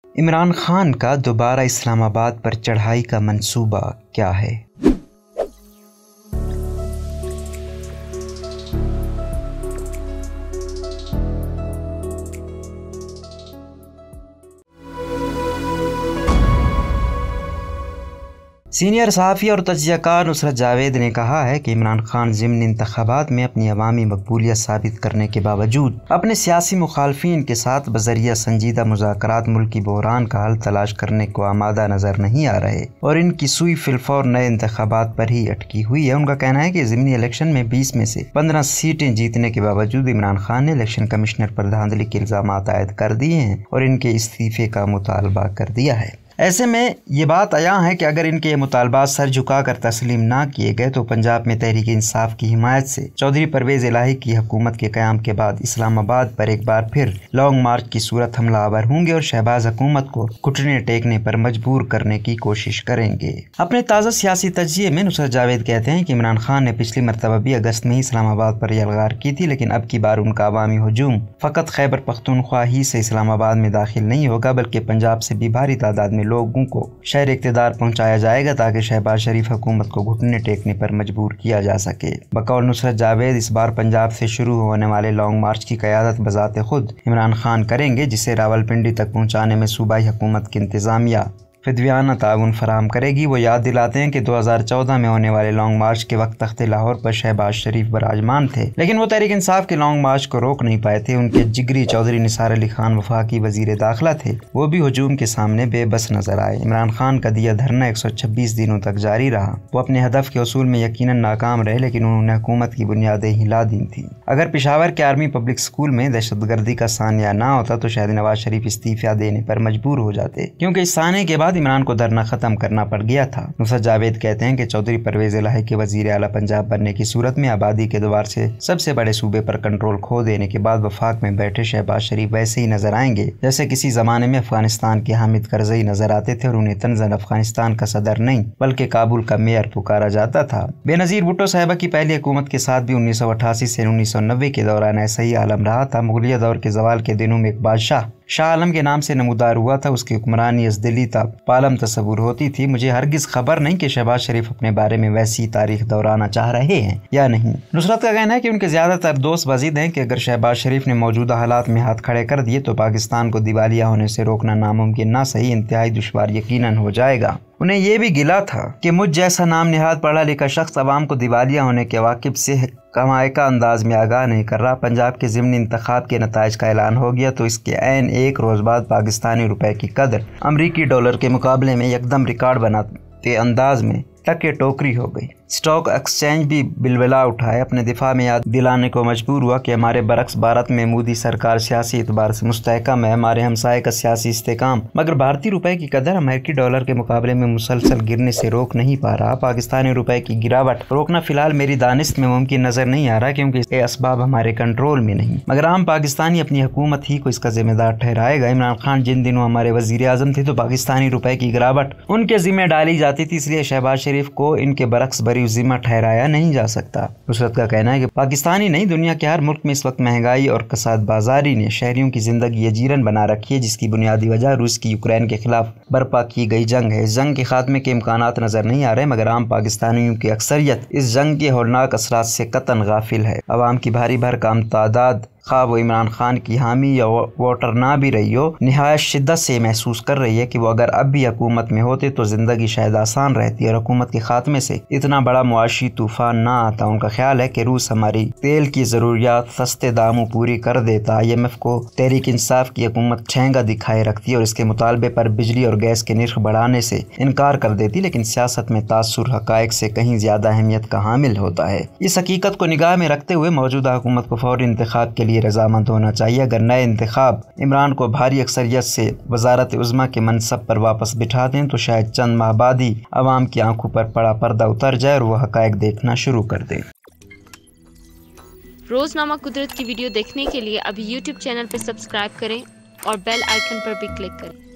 इमरान खान का दोबारा इस्लामाबाद पर चढ़ाई का मंसूबा क्या है? सीनियर सहाफ़ी और तज्ज़ियाकार नुसरत जावेद ने कहा है कि इमरान खान ज़िमनी इंतख़ाबात में अपनी अवामी मकबूलियत साबित करने के बावजूद अपने सियासी मुखालफिन के साथ बज़रिया संजीदा मुज़ाकरात मुल्की बहरान का हल तलाश करने को आमादा नज़र नहीं आ रहे और इनकी सुई फिलफौर नए इंतख़ाबात पर ही अटकी हुई है। उनका कहना है कि ज़िमनी इलेक्शन में 20 में से 15 सीटें जीतने के बावजूद इमरान खान ने इलेक्शन कमिश्नर पर धांधली के इल्ज़ाम आयद कर दिए हैं और इनके इस्तीफ़े का मुतालबा कर दिया है। ऐसे में ये बात आया है कि अगर इनके मुतालबात सर झुकाकर तस्लीम ना किए गए तो पंजाब में तहरीक इंसाफ की हिमायत से चौधरी परवेज़ इलाही की हुकूमत के क़याम के बाद इस्लामाबाद पर एक बार फिर लॉन्ग मार्च की सूरत हमलावर होंगे और शहबाज हुकूमत को घुटने टेकने पर मजबूर करने की कोशिश करेंगे। अपने ताज़ा सियासी तज्ज़िये में नुसरत जावेद कहते हैं कि इमरान खान ने पिछली मरतबा भी अगस्त में ही इस्लामाबाद पर यलगार की थी, लेकिन अब की बार उनका अवामी हुजूम फ़कत खैबर पख्तूनख्वा ही से इस्लामाबाद में दाखिल नहीं होगा, बल्कि पंजाब से भी भारी तादाद में लोगों को शहर इक़्तिदार पहुंचाया जाएगा ताकि शहबाज शरीफ हुकूमत को घुटने टेकने पर मजबूर किया जा सके। बकौल नुसरत जावेद इस बार पंजाब से शुरू होने वाले लॉन्ग मार्च की क़यादत बज़ाते खुद इमरान खान करेंगे, जिसे रावलपिंडी तक पहुंचाने में सूबाई हुकूमत की इंतज़ामिया फिदवियाना ताउन फराम करेगी। वो याद दिलाते हैं कि 2014 में होने वाले लॉन्ग मार्च के वक्त तख्ते लाहौर पर शहबाज शरीफ बराजमान थे, लेकिन वो तहरीक इंसाफ के लॉन्ग मार्च को रोक नहीं पाए थे। उनके जिगरी चौधरी निसार अली खान वफाकी वजीर दाखिला थे, वो भी हुजूम के सामने बेबस नजर आए। इमरान खान का दिया धरना 126 दिनों तक जारी रहा। वो अपने हदफ के उसूल में यकीनन नाकाम रहे, लेकिन उन्होंने हुकूमत की बुनियादें हिला दी थी। अगर पेशावर के आर्मी पब्लिक स्कूल में दहशतगर्दी का सानिया ना होता तो शायद नवाज शरीफ इस्तीफा देने पर मजबूर हो जाते, क्योंकि इस साने के बाद इमरान को धरना खत्म करना पड़ गया था। नुसरत जावेद कहते हैं कि चौधरी परवेज़ इलाही के वजीर आला पंजाब बनने की सूरत में आबादी के दोबार से सबसे बड़े सूबे पर कंट्रोल खो देने के बाद वफाक में बैठे शहबाज शरीफ वैसे ही नजर आएंगे जैसे किसी जमाने में अफगानिस्तान के हामिद करजई नजर आते थे और उन्हें तंज़न अफगानिस्तान का सदर नहीं बल्कि काबुल का मेयर पुकारा जाता था। बेनज़ीर भुट्टो साहिबा की पहली हुकूमत के साथ भी 1988 से 1990 के दौरान ऐसा ही आलम रहा था। मुगलिया दौर के जवाल के दिनों में एक बादशाह शाह आलम के नाम से नमूदार हुआ था। उसकी हुक्मरानी अज़दली पालम तस्वुर होती थी। मुझे हरगिज खबर नहीं कि शहबाज शरीफ अपने बारे में वैसी तारीख दोहराना चाह रहे हैं या नहीं। नुसरत का कहना है कि उनके ज्यादातर दोस्त वजीद हैं कि अगर शहबाज शरीफ ने मौजूदा हालात में हाथ खड़े कर दिए तो पाकिस्तान को दिवालिया होने से रोकना नामुमकिन ना सही इंतहाई दुश्वार यकीनन हो जाएगा। उन्हें यह भी गिला था कि मुझ जैसा नाम निहाद पढ़ा लिखा शख्स अवाम को दिवालिया होने के वाकिब से कमायका अंदाज में आगाह नहीं कर रहा। पंजाब के ज़िमनी इंतखाब के नताइज का ऐलान हो गया तो इसके ऐन एक रोज़ बाद पाकिस्तानी रुपए की कदर अमरीकी डॉलर के मुकाबले में एकदम रिकॉर्ड बनाते अंदाज में टके टोकरी हो गई। स्टॉक एक्सचेंज भी बिलबिला उठाए। अपने दिफा में याद दिलाने को मजबूर हुआ कि हमारे बरक्स भारत में मोदी सरकार सियासी एतबार से मुस्तहकम है, हमारे हमसाये का सियासी इस्तेकाम, मगर भारतीय रुपए की कदर अमेरिकी डॉलर के मुकाबले में मुसलसल गिरने से रोक नहीं पा रहा। पाकिस्तानी रुपए की गिरावट रोकना फिलहाल मेरी दानिश में मुमकिन नजर नहीं आ रहा, क्योंकि ये असबाब हमारे कंट्रोल में नहीं, मगर आम पाकिस्तानी अपनी हुकूमत ही को इसका जिम्मेदार ठहराएगा। इमरान खान जिन दिनों हमारे वजीर आजम थे तो पाकिस्तानी रुपए की गिरावट उनके जिम्मे डाली जाती थी, इसलिए शहबाज शरीफ को इनके बरक्स बरी जिम्मा ठहराया नहीं जा सकता। नुसरत का कहना है कि पाकिस्तानी नहीं दुनिया के हर मुल्क में इस वक्त महंगाई और कसाद बाजारी ने शहरियों की जिंदगी अजीरन बना रखी है, जिसकी बुनियादी वजह रूस की यूक्रेन के खिलाफ बर्पा की गई जंग है। इस जंग के खात्मे के इम्कानात नजर नहीं आ रहे, मगर आम पाकिस्तानियों की अक्सरियत इस जंग के हौलनाक असरात से कतन गाफिल है। अवाम की भारी भरकम तादाद खा वो इमरान खान की हामी या वोटर ना भी रही हो, निहायत शिद्दत से महसूस कर रही है कि वो अगर अब भी हुकूमत में होते तो जिंदगी शायद आसान रहती और हुकूमत के खात्मे से इतना बड़ा मुआशी तूफान ना आता। उनका ख्याल है कि रूस हमारी तेल की जरूरियात सस्ते दामों पूरी कर देता। IMF को तहरीक इंसाफ की हुकूमत ठेंगा दिखाए रखती और इसके मुतालबे पर बिजली और गैस के निर्ख बढ़ाने से इनकार कर देती, लेकिन सियासत में तासुर हकायक से कहीं ज्यादा अहमियत का हामिल होता है। इस हकीकत को निगाह में रखते हुए मौजूदा हुकूमत को फौरी इंतखाब के लिए रजामंद होना चाहिए। अगर नए इंतखाब इमरान को भारी अक्सरियत से वजारत उज़्मा के मनसब पर वापस बिठा दें तो शायद चंद माह बाद ही अवाम की आंखों पर पड़ा पर्दा उतर जाए और वह हकायक देखना शुरू कर दें। रोजनामा कुदरत की वीडियो देखने के लिए अभी YouTube चैनल पर सब्सक्राइब करें और बेल आइकन पर भी क्लिक करें।